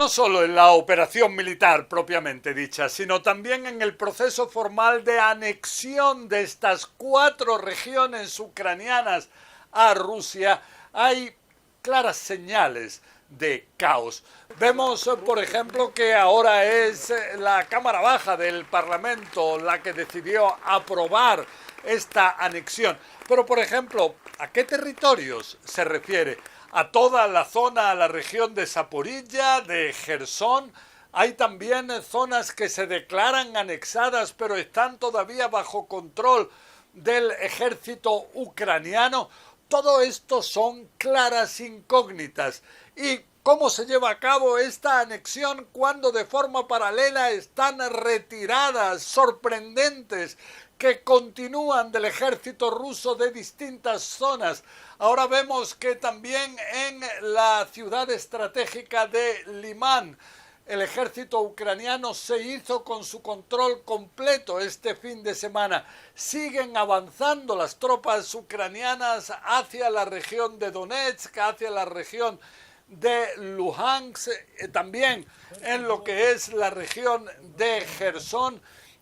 no solo en la operación militar propiamente dicha, sino también en el proceso formal de anexión de estas 4 regiones ucranianas a Rusia, hay claras señales de caos. Vemos, por ejemplo, que ahora es la Cámara Baja del Parlamento la que decidió aprobar esta anexión. Pero, por ejemplo, ¿a qué territorios se refiere? ¿A toda la zona, a la región de Zaporilla, de Jersón? Hay también zonas que se declaran anexadas, pero están todavía bajo control del ejército ucraniano. Todo esto son claras incógnitas. ¿Y cómo se lleva a cabo esta anexión cuando de forma paralela están retiradas sorprendentes que continúan del ejército ruso de distintas zonas? Ahora vemos que también en la ciudad estratégica de Limán el ejército ucraniano se hizo con su control completo este fin de semana. Siguen avanzando las tropas ucranianas hacia la región de Donetsk, hacia la región de Luhansk, también en lo que es la región de Jersón.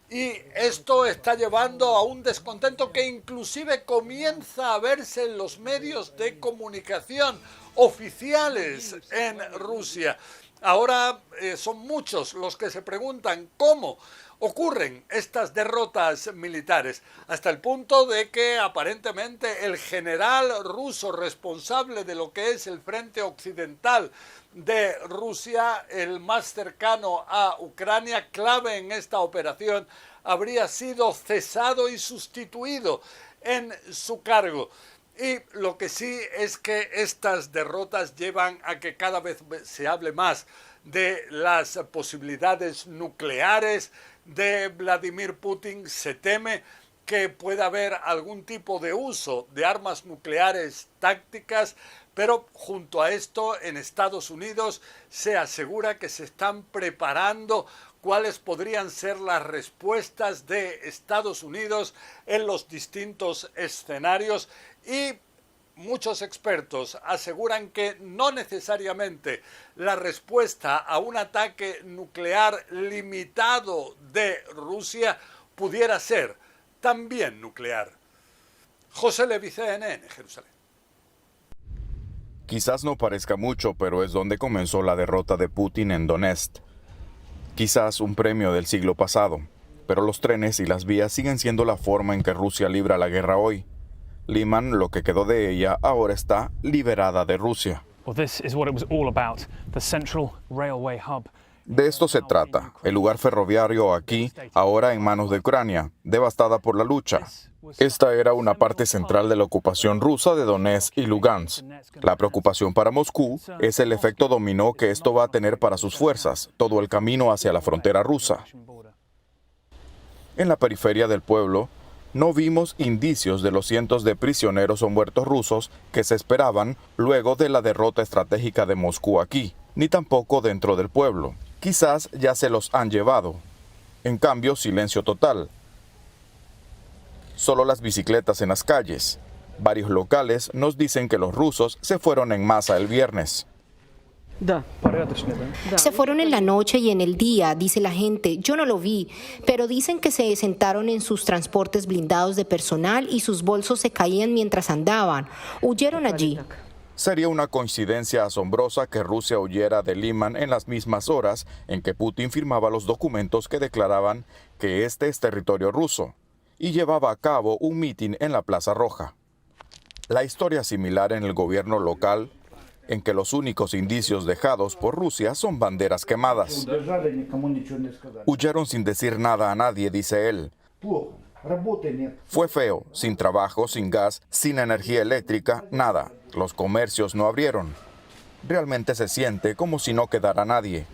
Y esto está llevando a un descontento que inclusive comienza a verse en los medios de comunicación oficiales en Rusia. Ahora son muchos los que se preguntan cómo ocurren estas derrotas militares, hasta el punto de que aparentemente el general ruso responsable de lo que es el frente occidental de Rusia, el más cercano a Ucrania, clave en esta operación, habría sido cesado y sustituido en su cargo. Y lo que sí es que estas derrotas llevan a que cada vez se hable más de las posibilidades nucleares de Vladimir Putin. Se teme que pueda haber algún tipo de uso de armas nucleares tácticas, pero junto a esto en Estados Unidos se asegura que se están preparando cuáles podrían ser las respuestas de Estados Unidos en los distintos escenarios, y muchos expertos aseguran que no necesariamente la respuesta a un ataque nuclear limitado de Rusia pudiera ser también nuclear. José Levi, CNN, Jerusalén. Quizás no parezca mucho, pero es donde comenzó la derrota de Putin en Donetsk. Quizás un premio del siglo pasado, pero los trenes y las vías siguen siendo la forma en que Rusia libra la guerra hoy. Limán, lo que quedó de ella, ahora está liberada de Rusia. De esto se trata, el lugar ferroviario aquí, ahora en manos de Ucrania, devastada por la lucha. Esta era una parte central de la ocupación rusa de Donetsk y Lugansk. La preocupación para Moscú es el efecto dominó que esto va a tener para sus fuerzas, todo el camino hacia la frontera rusa. En la periferia del pueblo, no vimos indicios de los cientos de prisioneros o muertos rusos que se esperaban luego de la derrota estratégica de Moscú aquí, ni tampoco dentro del pueblo. Quizás ya se los han llevado. En cambio, silencio total. Solo las bicicletas en las calles. Varios locales nos dicen que los rusos se fueron en masa el viernes. Se fueron en la noche y en el día, dice la gente. Yo no lo vi, pero dicen que se sentaron en sus transportes blindados de personal y sus bolsos se caían mientras andaban. Huyeron allí. Sería una coincidencia asombrosa que Rusia huyera de Limán en las mismas horas en que Putin firmaba los documentos que declaraban que este es territorio ruso y llevaba a cabo un mitin en la Plaza Roja. La historia similar en el gobierno local, en que los únicos indicios dejados por Rusia son banderas quemadas. Huyeron sin decir nada a nadie, dice él. Fue feo, sin trabajo, sin gas, sin energía eléctrica, nada. Los comercios no abrieron. Realmente se siente como si no quedara nadie.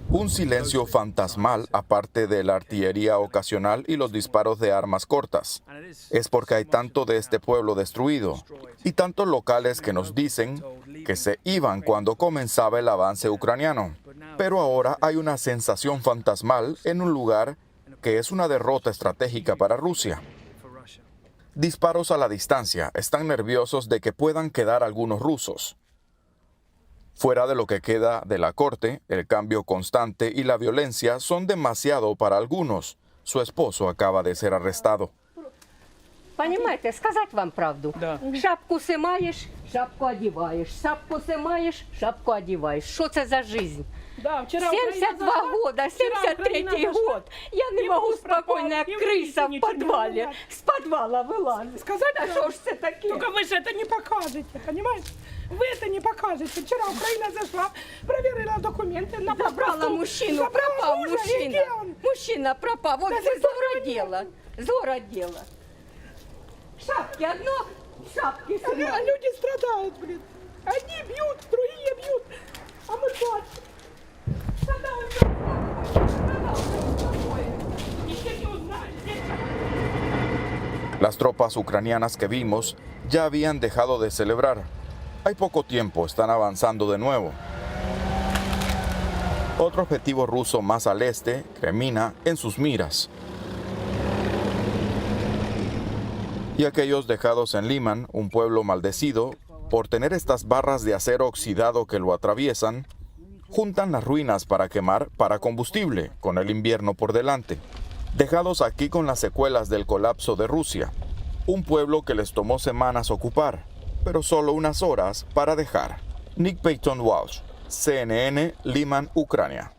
Un silencio fantasmal aparte de la artillería ocasional y los disparos de armas cortas. Es porque hay tanto de este pueblo destruido y tantos locales que nos dicen que se iban cuando comenzaba el avance ucraniano. Pero ahora hay una sensación fantasmal en un lugar que es una derrota estratégica para Rusia. Disparos a la distancia, están nerviosos de que puedan quedar algunos rusos. Fuera de lo que queda de la corte, el cambio constante y la violencia son demasiado para algunos. Su esposo acaba de ser arrestado. Понимаете, сказать вам правду. Да. Шапку снимаешь, шапку одеваешь. Шапку снимаешь, шапку одеваешь. Что это за жизнь? Да, вчера 72 года, 73-й год. Я не могу спокойно, как крыса в подвале. С подвала вылазить. Сказать, а что ж это такое? Только вы же это не покажете, понимаете? Вы это не покажете. Вчера Украина зашла, проверила документы. На Забрала мужчину, забрала пропал мужа, и мужчина. где он? Мужчина пропал. Вот Да это забрала дело. Зора дело. Шапки одно, шапки А снимаешь. люди страдают, блин. Одни бьют, другие бьют. А мы плачем. Когда он Ничего не узнали. Las tropas ucranianas que vimos ya habían dejado de celebrar. Hay poco tiempo, están avanzando de nuevo. Otro objetivo ruso más al este, Kremina, en sus miras. Y aquellos dejados en Liman, un pueblo maldecido, por tener estas barras de acero oxidado que lo atraviesan, juntan las ruinas para quemar para combustible, con el invierno por delante. Dejados aquí con las secuelas del colapso de Rusia, un pueblo que les tomó semanas ocupar, pero solo unas horas para dejar. Nick Peyton Walsh, CNN, Liman, Ucrania.